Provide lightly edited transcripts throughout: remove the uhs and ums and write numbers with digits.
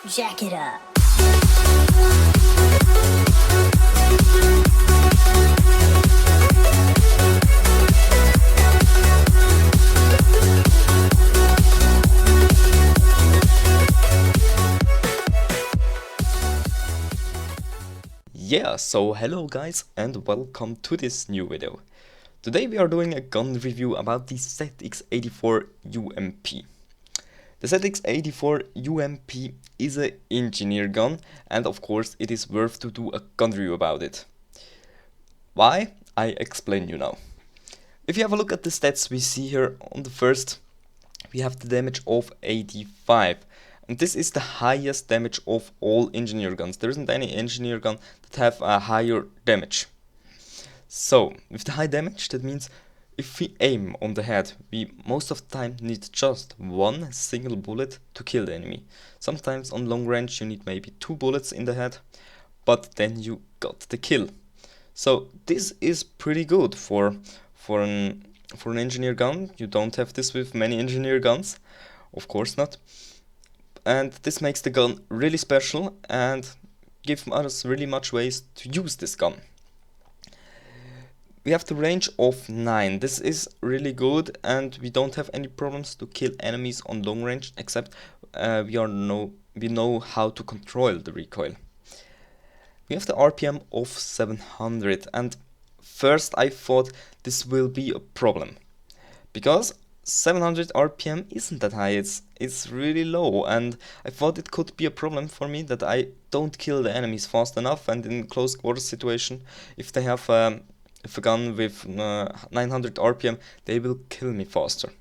Jack it up. Yeah, so hello guys and welcome to this new video. Today we are doing a gun review about the Zx84 UMP. The Zx84 UMP is an engineer gun and of course it is worth to do a gun review about it. Why? I explain you now. If you have a look at the stats we see here on the first, we have the damage of 85. And this is the highest damage of all engineer guns. There isn't any engineer gun that have a higher damage. So, with the high damage, that means if we aim on the head, we most of the time need just one single bullet to kill the enemy. Sometimes on long range you need maybe 2 bullets in the head, but then you got the kill. So this is pretty good for an engineer gun. You don't have this with many engineer guns, of course not. And this makes the gun really special and gives us really much ways to use this gun. We have the range of 9. This is really good and we don't have any problems to kill enemies on long range, except we know how to control the recoil. We have the RPM of 700 and first I thought this will be a problem because 700 RPM isn't that high, it's really low, and I thought it could be a problem for me that I don't kill the enemies fast enough, and in close quarters situation, if they have a gun with 900 RPM, they will kill me faster.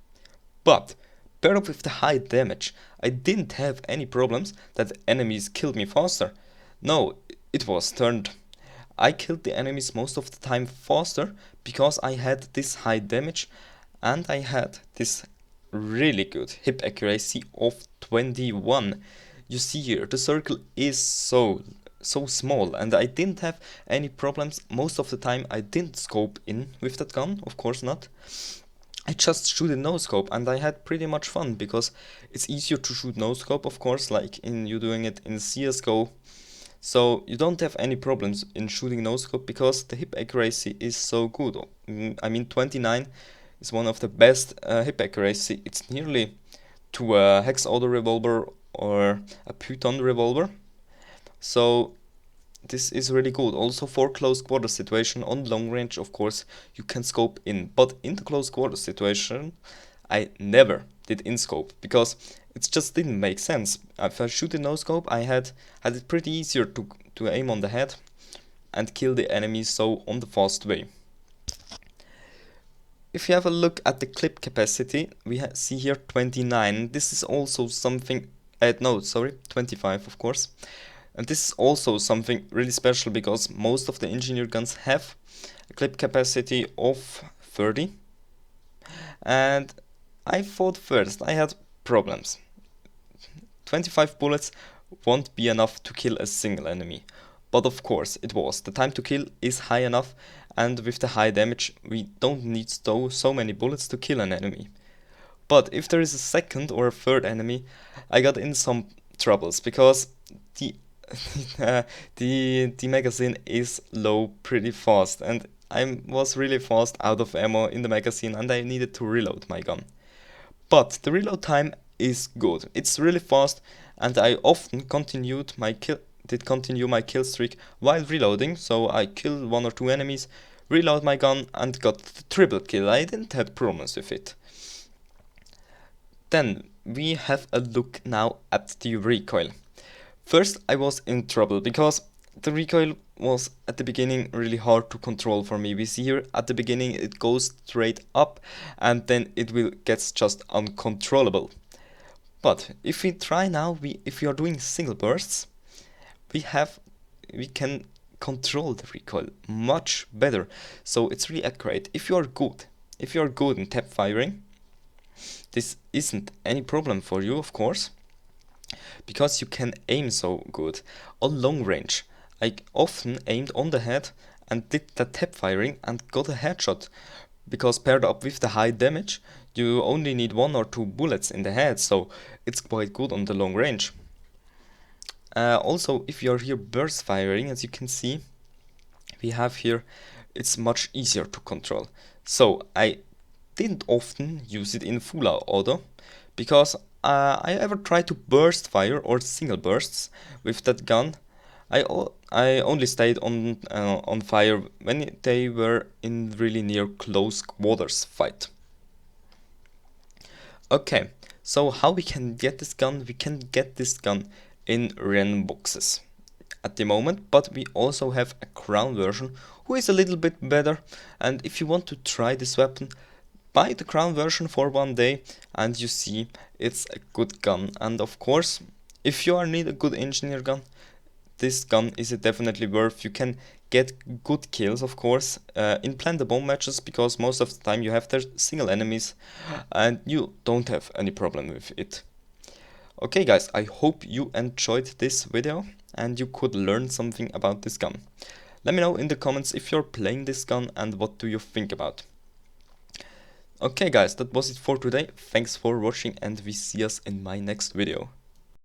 But paired up with the high damage, I didn't have any problems that enemies killed me faster. No, it was turned. I killed the enemies most of the time faster because I had this high damage and I had this really good hip accuracy of 21. You see here, the circle is so small and I didn't have any problems. Most of the time I didn't scope in with that gun, of course not. I just shoot in no scope and I had pretty much fun because it's easier to shoot no scope, of course, like in you doing it in CSGO. So you don't have any problems in shooting no scope because the hip accuracy is so good. I mean 29 is one of the best hip accuracy. It's nearly to a hex auto revolver or a Python revolver. So this is really good. Also for close quarter situation on long range, of course, you can scope in. But in the close quarter situation, I never did in scope because it just didn't make sense. If I shoot in no scope, I had it pretty easier to aim on the head and kill the enemies so on the fast way. If you have a look at the clip capacity, we see here 29. This is also something, 25 of course. And this is also something really special because most of the engineer guns have a clip capacity of 30. And I thought first I had problems. 25 bullets won't be enough to kill a single enemy. But of course it was. The time to kill is high enough, and with the high damage we don't need so many bullets to kill an enemy. But if there is a second or a third enemy, I got in some troubles because the magazine is low pretty fast and I was really fast out of ammo in the magazine and I needed to reload my gun. But the reload time is good. It's really fast and I often continue my kill streak while reloading, so I killed 1 or 2 enemies, reload my gun and got the triple kill. I didn't have problems with it. Then we have a look now at the recoil. First I was in trouble because the recoil was at the beginning really hard to control for me. We see here at the beginning it goes straight up and then it gets just uncontrollable. But if we try now, if we are doing single bursts, we can control the recoil much better. So it's really accurate. If you are good in tap firing, this isn't any problem for you, of course, because you can aim so good. On long range, I often aimed on the head and did the tap firing and got a headshot, because paired up with the high damage, you only need 1 or 2 bullets in the head, so it's quite good on the long range. Also, if you're here burst firing, as you can see, we have here, it's much easier to control. So I didn't often use it in full auto because I ever tried to burst fire or single bursts with that gun. I only stayed on fire when they were in really near close quarters fight. Okay, so how we can get this gun? We can get this gun in random boxes at the moment, but we also have a crown version who is a little bit better. And if you want to try this weapon, buy the crown version for one day and you see it's a good gun. And of course, if you need a good engineer gun, this gun is definitely worth. You can get good kills, of course, in plant the bomb matches, because most of the time you have their single enemies and you don't have any problem with it. Okay guys, I hope you enjoyed this video and you could learn something about this gun. Let me know in the comments if you're playing this gun and what do you think about. Okay guys, that was it for today. Thanks for watching and we see us in my next video.